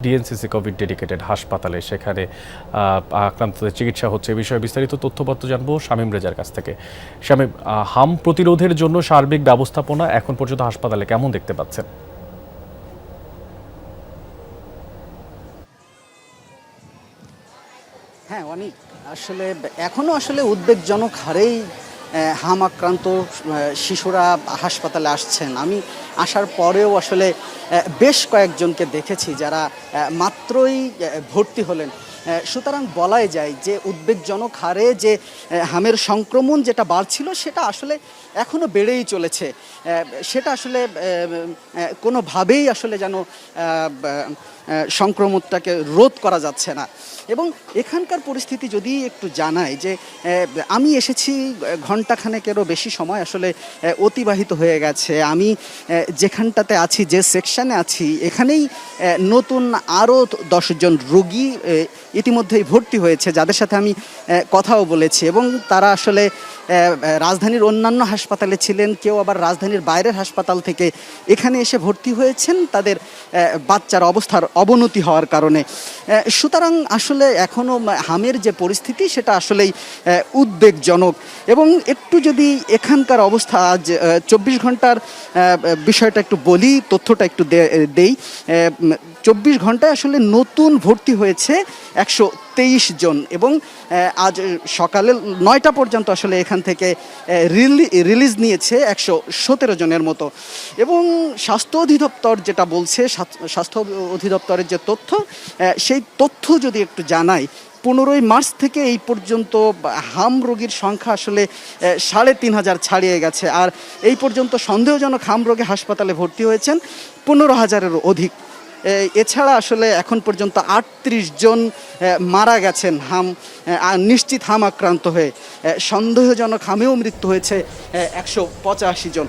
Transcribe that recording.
DNCC Covid dedicated হাসপাতালে সেখানে আক্রান্তদের চিকিৎসা হচ্ছে। এ বিষয়ে বিস্তারিত তথ্যপত্র জানবো শামীম রেজার কাছ থেকে। শামীম, হাম প্রতিরোধের জন্য সার্বিক ব্যবস্থাপনা এখন পর্যন্ত হাসপাতালে কেমন দেখতে পাচ্ছেন? হ্যাঁ, অনেক আসলে এখনও উদ্বেগজনক হারেই হাম আক্রান্ত শিশুরা হাসপাতালে আসছেন। আমি আসার পরেও বেশ কয়েকজনকে দেখেছি যারা মাত্রই ভর্তি হলেন। সুতরাং বলাই যায় যে উদ্বেগজনক হারে যে হামের সংক্রমণ যেটা বাড়ছিল সেটা এখনও বেড়েই চলেছে। সেটা কোনোভাবেই যেন সংক্রমণটাকে রোধ করা যাচ্ছে না। এবং এখানকার পরিস্থিতি যদি একটু জানাই যে আমি এসেছি ঘণ্টাখানেকেরও বেশি সময় অতিবাহিত হয়ে গেছে। আমি যেখানটাতে আছি, যে সেকশানে আছি, এখানেই নতুন আরও 10 জন রোগী ইতিমধ্যেই ভর্তি হয়েছে, যাদের সাথে আমি কথাও বলেছি। এবং তারা রাজধানীর অন্যান্য হাসপাতালে ছিলেন, কেউ আবার রাজধানীর বাইরের হাসপাতাল থেকে এখানে এসে ভর্তি হয়েছেন তাদের বাচ্চার অবস্থার অবনতি হওয়ার কারণে। সুতরাং এখনও হামের যে পরিস্থিতি সেটা উদ্বেগজনক। এবং একটু যদি এখানকার অবস্থা আজ 24 ঘন্টার বিষয়টা একটু বলি, তথ্যটা একটু দেই। 24 ঘন্টায় নতুন ভর্তি হয়েছে 123 জন। এবং আজ সকালে 9টা পর্যন্ত এখান থেকে রিলিজ নিয়েছে 117 জনের মতো। এবং স্বাস্থ্য অধিদপ্তর যেটা বলছে, স্বাস্থ্য অধিদপ্তরের যে তথ্য, সেই তথ্য যদি একটু জানাই, 15ই মার্চ থেকে এই পর্যন্ত হাম রোগীর সংখ্যা 3,500 ছাড়িয়ে গেছে। আর এই পর্যন্ত সন্দেহজনক হাম রোগে হাসপাতালে ভর্তি হয়েছেন 15,000-এরও অধিক। এছাড়া এখন পর্যন্ত 38 জন মারা গেছেন নিশ্চিত হাম আক্রান্ত হয়ে। সন্দেহজনক হামেও মৃত্যু হয়েছে 185 জন।